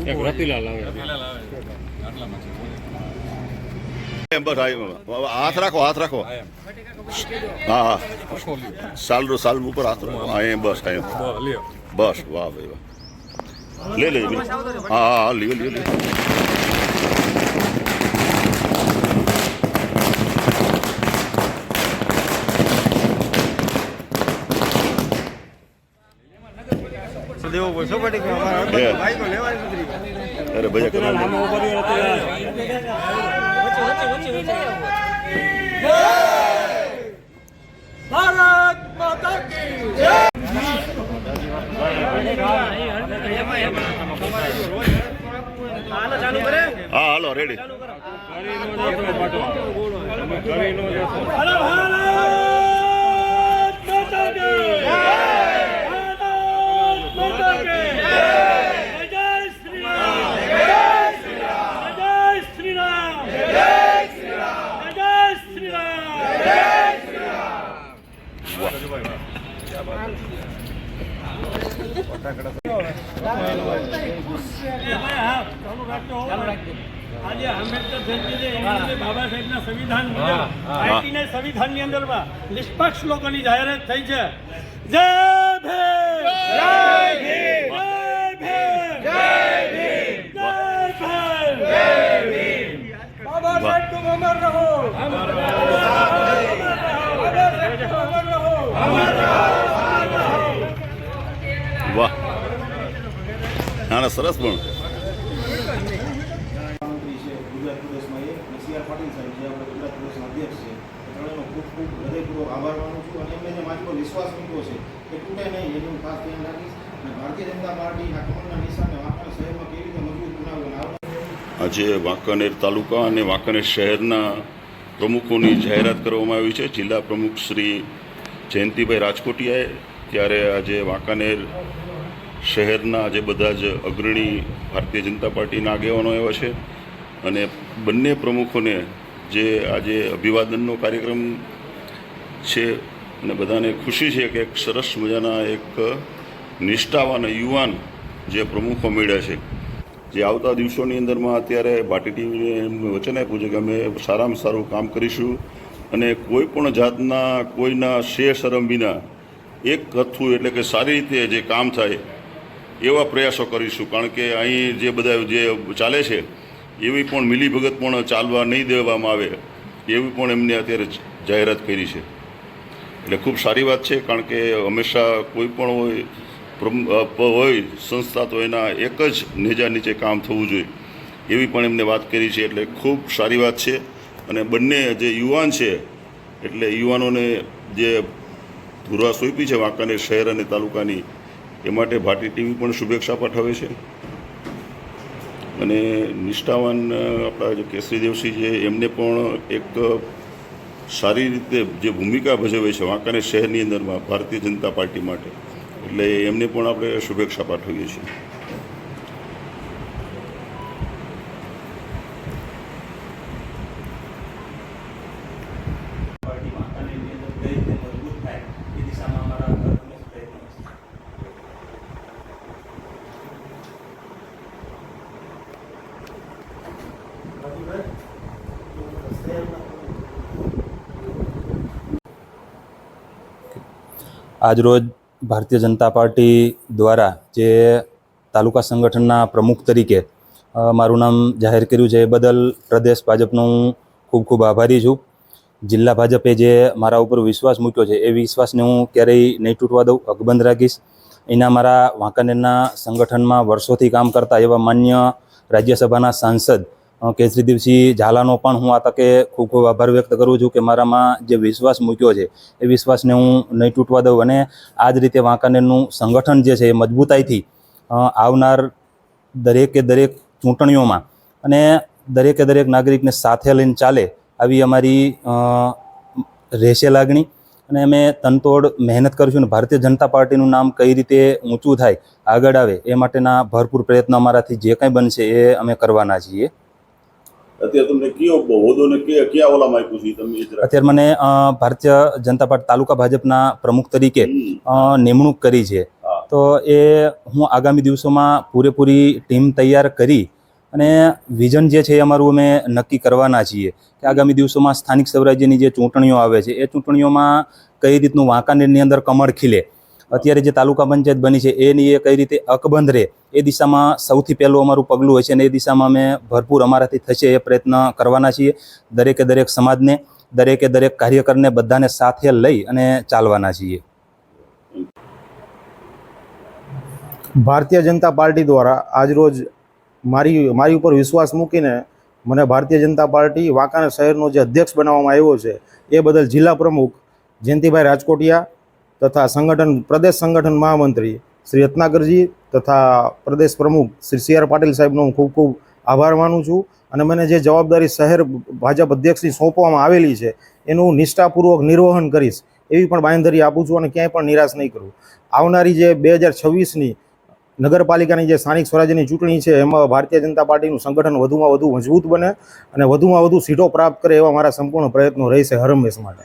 બસ હાથ રાખો હા સાલ ઉપર હાથ રાખો હા બસ બસ વાહ ભાઈ વાહ લે હા લ્યો अरे भैया करो भारत माता की जय। हाँ हेलो रेडी આજે આંબેડકર જયંતિ બાબા સાહેબના સંવિધાન સંવિધાનની અંદરમાં નિષ્પક્ષ લોકોની જાહેરાત થઈ છે. જય ભીમ જય ભીમ જય ભીમ જય ભીમ જય ભીમ. બાબા સાહેબ તુમ અમર રહો અમર રહો અમર રહો. વાહ ના સરસ પણ ગુજરાત પ્રદેશમાં સીઆર પાટીલ સાહેબ જે આપણે ગુજરાત પ્રદેશના અધ્યક્ષ છે ત્રણેયનો ખૂબ હૃદયપૂર્વક આભાર માનું છું અને એમને જે મારી પર વિશ્વાસ મૂક્યો છે કે તૂટે નહીં એનું ખાસ ધ્યાન રાખીશ અને ભારતીય જનતા પાર્ટી આ કમળના નિશાને વાંકાનેર શહેરમાં કેવી રીતે મજબૂત બનાવવાનું. આજે વાંકાનેર તાલુકા અને વાંકાનેર શહેરના પ્રમુખોની જાહેરાત કરવામાં આવી છે. જિલ્લા પ્રમુખ શ્રી જયંતિભાઈ રાજકોટિયાએ ત્યારે આજે વાંકાનેર શહેરના જે બધા જ અગ્રણી ભારતીય જનતા પાર્ટીના આગેવાનો આવ્યા છે અને બંને પ્રમુખોને જે આજે અભિવાદનનો કાર્યક્રમ છે અને બધાને ખુશી છે કે એક સરસ મજાના એક નિષ્ઠાવાન યુવાન જે પ્રમુખો મળ્યા છે જે આવતા દિવસોની અંદરમાં અત્યારે ભાટી ટીવીને એમનું વચન આપ્યું છે કે અમે સારામાં સારું કામ કરીશું અને કોઈ પણ જાતના કોઈના શરમ વિના એક કથું એટલે કે સારી રીતે જે કામ થાય એવા પ્રયાસો કરીશું. કારણ કે અહીં જે બધા જે ચાલે છે એવી પણ મિલીભગત પણ ચાલવા નહીં દેવામાં આવે એવી પણ એમને અત્યારે જાહેરાત કરી છે. એટલે ખૂબ સારી વાત છે. કારણ કે હંમેશા કોઈ પણ હોય સંસ્થા તો એના એક જ નેજા નીચે કામ થવું જોઈએ એવી પણ એમને વાત કરી છે. એટલે ખૂબ સારી વાત છે. અને બંને જે યુવાન છે એટલે યુવાનોને જે ધુરા સોંપી છે વાંકાનેર શહેર અને તાલુકાની એ માટે ભાટી ટીવી પણ શુભેચ્છા પાઠવે છે. અને નિષ્ઠાવાન આપણા જે કેસરી દેવસિંહ છે એમને પણ એક સારી રીતે જે ભૂમિકા ભજવે છે વાંકાનેર શહેરની અંદરમાં ભારતીય જનતા પાર્ટી માટે એટલે એમને પણ આપણે શુભેચ્છા પાઠવીએ છીએ. આજરોજ ભારતીય જનતા પાર્ટી દ્વારા જે તાલુકા સંગઠનના પ્રમુખ તરીકે મારું નામ જાહેર કર્યું છે એ બદલ પ્રદેશ ભાજપનો હું ખૂબ ખૂબ આભારી છું. જિલ્લા ભાજપે જે મારા ઉપર વિશ્વાસ મૂક્યો છે એ વિશ્વાસને હું ક્યારેય નહીં તૂટવા દઉં, અકબંધ રાખીશ. એના મારા વાંકાનેરના સંગઠનમાં વર્ષોથી કામ કરતા એવા માન્ય રાજ્યસભાના સાંસદ કેસરી દેવસિંહ ઝાલાનો પણ હું આ તકે ખૂબ ખૂબ આભાર વ્યક્ત કરું છું કે મારામાં જે વિશ્વાસ મૂક્યો છે એ વિશ્વાસને હું નહીં તૂટવા દઉં અને આ જ રીતે વાંકાનેરનું સંગઠન જે છે એ મજબૂતાઈથી આવનાર દરેકે દરેક ચૂંટણીઓમાં અને દરેકે દરેક નાગરિકને સાથે લઈને ચાલે આવી અમારી રહેશે લાગણી. અને અમે તનતોડ મહેનત કરીશું અને ભારતીય જનતા પાર્ટીનું નામ કઈ રીતે ઊંચું થાય, આગળ આવે એ માટેના ભરપૂર પ્રયત્નો અમારાથી જે કંઈ બનશે એ અમે કરવાના છીએ. અત્યારે તમને કયો હોદ્દો ને કયા ઓલામાં આપ્યું છે તમે? અત્યારે મને ભારતીય જનતા પાર્ટી તાલુકા ભાજપના પ્રમુખ તરીકે નિમણૂક કરી છે તો એ હું આગામી દિવસોમાં પૂરેપૂરી ટીમ તૈયાર કરી અને વિઝન જે છે એ અમારું અમે નક્કી કરવાના છીએ કે આગામી દિવસોમાં સ્થાનિક સ્વરાજ્યની જે ચૂંટણીઓ આવે છે એ ચૂંટણીઓમાં કઈ રીતનું વાંકાનેરની અંદર કમળ ખીલે, અત્યારે જે તાલુકા પંચાયત બની છે એની એ કઈ રીતે અકબંધ રહે એ દિશામાં સૌથી પહેલું અમારું પગલું હોય છે અને એ દિશામાં અમે ભરપૂર અમારાથી થશે એ પ્રયત્ન કરવાના છીએ. દરેક સમાજને, દરેક કાર્યકરને બધાને સાથે લઈ અને ચાલવાના છીએ. ભારતીય જનતા પાર્ટી દ્વારા આજરોજ મારી ઉપર વિશ્વાસ મૂકીને મને ભારતીય જનતા પાર્ટી વાંકાનેર શહેરનો જે અધ્યક્ષ બનાવવામાં આવ્યો છે એ બદલ જિલ્લા પ્રમુખ જયંતિભાઈ રાજકોટિયા તથા પ્રદેશ સંગઠન મહામંત્રી શ્રી રત્નાકરજી તથા પ્રદેશ પ્રમુખ શ્રી સી આર પાટીલ સાહેબનો હું ખૂબ ખૂબ આભાર માનું છું. અને મને જે જવાબદારી શહેર ભાજપ અધ્યક્ષની સોંપવામાં આવેલી છે એનું નિષ્ઠાપૂર્વક નિર્વહન કરીશ એવી પણ બાંયધરી આપું છું અને ક્યાંય પણ નિરાશ નહીં કરું. આવનારી જે 2026ની નગરપાલિકાની જે સ્થાનિક સ્વરાજ્યની ચૂંટણી છે એમાં ભારતીય જનતા પાર્ટીનું સંગઠન વધુમાં વધુ મજબૂત બને અને વધુમાં વધુ સીટો પ્રાપ્ત કરે એવા મારા સંપૂર્ણ પ્રયત્નો રહેશે હરહંમેશ માટે.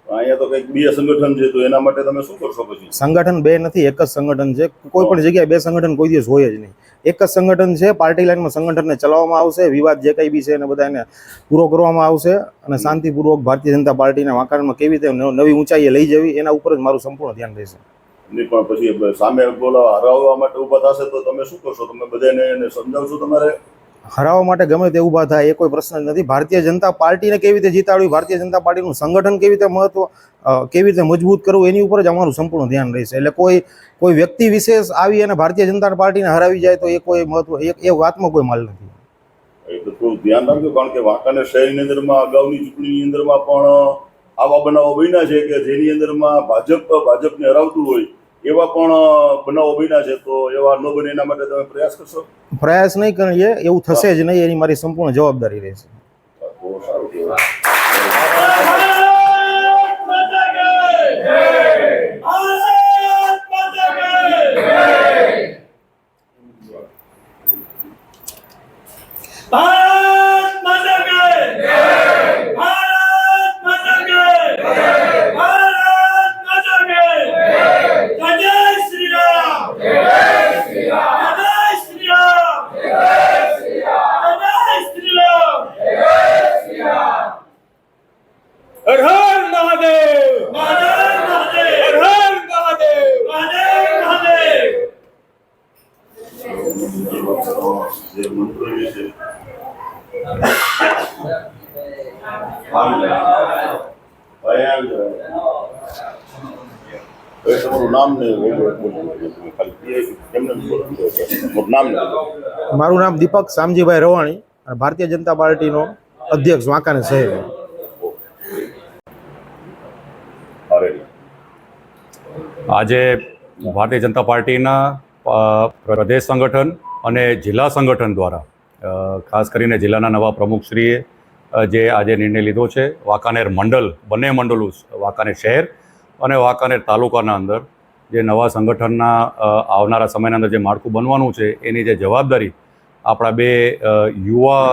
અહીંયા તો કંઈક બે સંગઠન છે, તો એના માટે તમે શું કરશો પછી? સંગઠન બે નથી, એક જ સંગઠન છે. કોઈ પણ જગ્યાએ બે સંગઠન કોઈ દિવસ હોય જ નહીં. એક જ સંગઠન છે. પાર્ટી લાઇનમાં સંગઠનને ચલાવવામાં આવશે, વિવાદ જે કંઈ બી છે એને બધાને પૂરો કરવામાં આવશે અને શાંતિપૂર્વક ભારતીય જનતા પાર્ટીના વાંકાનેરમાં કેવી રીતે નવી ઊંચાઈએ લઈ જવી એના ઉપર જ મારું સંપૂર્ણ ધ્યાન રહેશે. નહીં પણ પછી સામે બોલા હરાવવા માટે ઊભા થશે તો તમે શું કરશો? તમે બધાને સમજાવશો? તમારે હરાવવા માટે ગમે તે ઊભા થાય એ કોઈ પ્રશ્ન જ નથી. ભારતીય જનતા પાર્ટીને કેવી રીતે જીતાડવી, ભારતીય જનતા પાર્ટીનું સંગઠન કેવી રીતે કેવી રીતે મજબૂત કરવું એની ઉપર જ અમારું સંપૂર્ણ ધ્યાન રહેશે. એટલે કોઈ વ્યક્તિ વિશેષ આવી અને ભારતીય જનતા પાર્ટીને હરાવી જાય તો એ કોઈ એ વાતમાં કોઈ માલ નથી. એટલે થોડું ધ્યાન રાખજો, કારણ કે વાંકાનેર શહેરની અંદરમાં અગાઉની ચૂંટણીની અંદરમાં પણ આવા બનાવો બન્યા છે કે જેની અંદરમાં ભાજપને હરાવતું હોય એવા પણ બનાવો બન્યા છે. તો એવા ન બને એના માટે તમે પ્રયાસ કરશો? પ્રયાસ નહીં કરીએ એવું થશે જ નહીં, એની મારી સંપૂર્ણ જવાબદારી રહેશે. બહુ સારું કહેવાય. હર હર મહાદેવ, મહાદેવ મહાદેવ, હર હર મહાદેવ, મહાદેવ મહાદેવ. જે મંત્રો વિશે તમારું નામ ને મારું નામ દીપક શામજીભાઈ રવાણી અને ભારતીય જનતા પાર્ટીનો અધ્યક્ષ વાંકાનેર શહેર. આજે ભારતીય જનતા પાર્ટીના પ્રદેશ સંગઠન અને જિલ્લા સંગઠન દ્વારા ખાસ કરીને જિલ્લાના નવા પ્રમુખશ્રીએ જે આજે નિર્ણય લીધો છે, વાંકાનેર મંડળ, બંને મંડળો વાંકાનેર શહેર અને વાંકાનેર તાલુકાના અંદર જે નવા સંગઠનના આવનારા સમયના અંદર જે માળખું બનવાનું છે એની જે જવાબદારી આપણા બે યુવા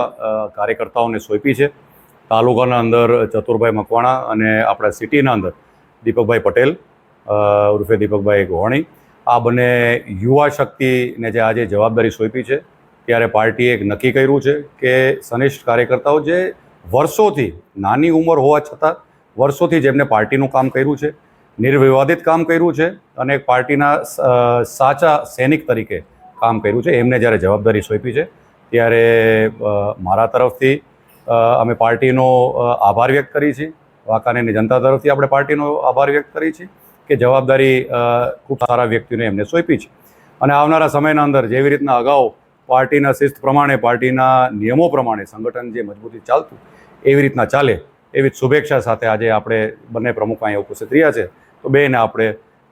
કાર્યકર્તાઓને સોંપી છે. તાલુકાના અંદર ચતુરભાઈ મકવાણા અને આપણા સિટીના અંદર દીપકભાઈ પટેલ ઉર્ફે દીપકભાઈ ગોવાણી, આ બંને યુવા શક્તિને જે આજે જવાબદારી સોંપી છે ત્યારે પાર્ટીએ એક નક્કી કર્યું છે કે સનિષ્ઠ કાર્યકર્તાઓ જે વર્ષોથી, નાની ઉંમર હોવા છતાં વર્ષોથી જેમને પાર્ટીનું કામ કર્યું છે, નિર્વિવાદિત કામ કર્યું છે અને એક પાર્ટીના સાચા સૈનિક તરીકે કામ કર્યું છે, એમને જ્યારે જવાબદારી સોંપી છે ત્યારે મારા તરફથી અમે પાર્ટીનો આભાર વ્યક્ત કરી છીએ. વાંકાનેરની જનતા તરફથી આપણે પાર્ટીનો આભાર વ્યક્ત કરી છીએ કે જવાબદારી ખૂબ સારા વ્યક્તિને એમને સોંપી છે અને આવનારા સમયના અંદર જેવી રીતના અગાઉ પાર્ટીના શિસ્ત પ્રમાણે, પાર્ટીના નિયમો પ્રમાણે સંગઠન જે મજબૂતી ચાલતું એવી રીતના ચાલે એવી શુભેચ્છા સાથે આજે આપણે બંને પ્રમુખ અહીંયા ઉપસ્થિત રહ્યા છે. તો બેને આપણે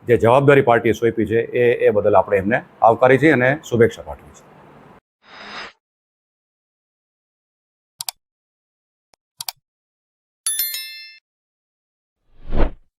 જે જવાબદારી પાર્ટીએ સોંપી છે એ બદલ આપણે એમને આવકારી છીએ અને શુભેચ્છા પાઠવી છે.